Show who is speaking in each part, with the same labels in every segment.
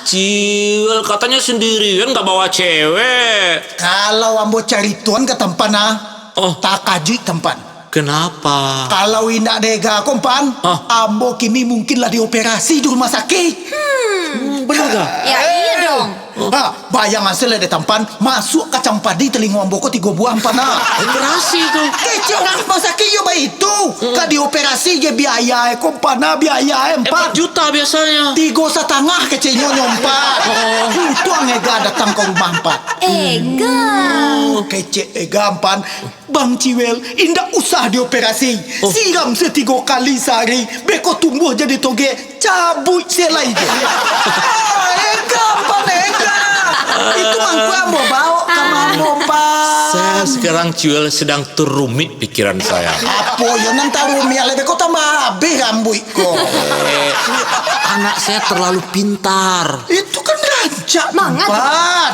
Speaker 1: Ciwel, katanya sendirian gak bawa cewek.
Speaker 2: Kalau ambo cari tuan ke tempat tak kaji tempat.
Speaker 1: Kenapa?
Speaker 2: Kalau indak dega kompan, ambo kini mungkinlah dioperasi di rumah sakit.
Speaker 1: Bener gak?
Speaker 3: Ya iya dong.
Speaker 2: Bayangan sele de tampan masuk kacang padi telinga ambo ko 3 buah empana.
Speaker 1: Operasi itu.
Speaker 2: Kecil orang rumah sakit yo baik itu. Ka dioperasi je biaya kompana biaya
Speaker 1: 4 juta biasanya.
Speaker 2: 3,5 kecilnya nyompat. Itu angega datang ke rumah empat.
Speaker 3: Ega.
Speaker 2: Kece ega empan. Bang Ciwel, indak usah dioperasi. Siram 3 kali sehari. Beko tumbuh jadi toge. Cabut selai je. Ega empan ega. Itu mangku ambo bawa ke mambo empan.
Speaker 1: Saya sekarang Ciwel sedang terumit pikiran saya.
Speaker 2: Apa yo nan tahu mi ale beko tambah habis rambut ko.
Speaker 1: Anak saya terlalu pintar.
Speaker 2: Itu kan rancak
Speaker 3: Mangat.
Speaker 2: empan.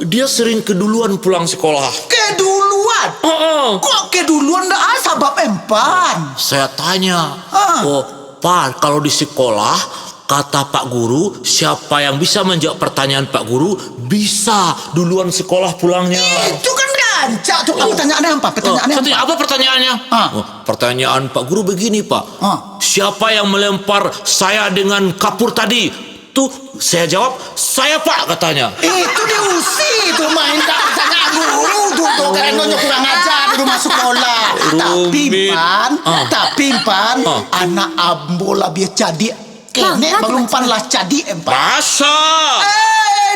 Speaker 1: Dia sering keduluan pulang sekolah.
Speaker 2: Keduluan. Kok keduluan dah sabab empan?
Speaker 1: Saya tanya, Pak, kalau di sekolah kata Pak Guru, siapa yang bisa menjawab pertanyaan Pak Guru bisa duluan sekolah pulangnya.
Speaker 2: Itu kan rancak tuh. Pertanyaannya apa? Pertanyaannya
Speaker 1: Apa pertanyaannya? Pertanyaan Pak Guru begini, Pak. Siapa yang melempar saya dengan kapur tadi? Tuh saya jawab, saya Pak, katanya.
Speaker 2: Itu diusi tuh main tak pertanyaan guru tuh keren nonyo kurang ajar di rumah sekolah. Tapi pan anak ambo lah biar jadi kene belumpan lah jadi empan.
Speaker 1: Masa?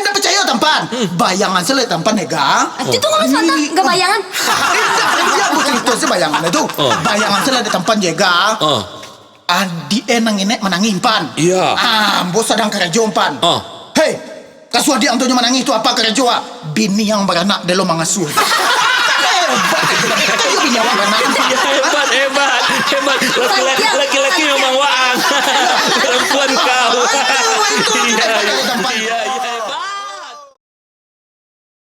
Speaker 2: Ndak percaya tampan. Bayangan sele tampan ega.
Speaker 3: Itu ngomong suatu gak bayangan.
Speaker 2: Iya bukan itu sih bayangan itu. Bayangan sele di tampan jega. Adi enang ini menangin pan.
Speaker 1: Iya.
Speaker 2: Ambo sedang kerja pan. Hei, kasuah dia antonya menangis itu apa kerja? Bini yang beranak delo mangasuh. Hebat. Kayu bini yang beranak.
Speaker 1: Hebat.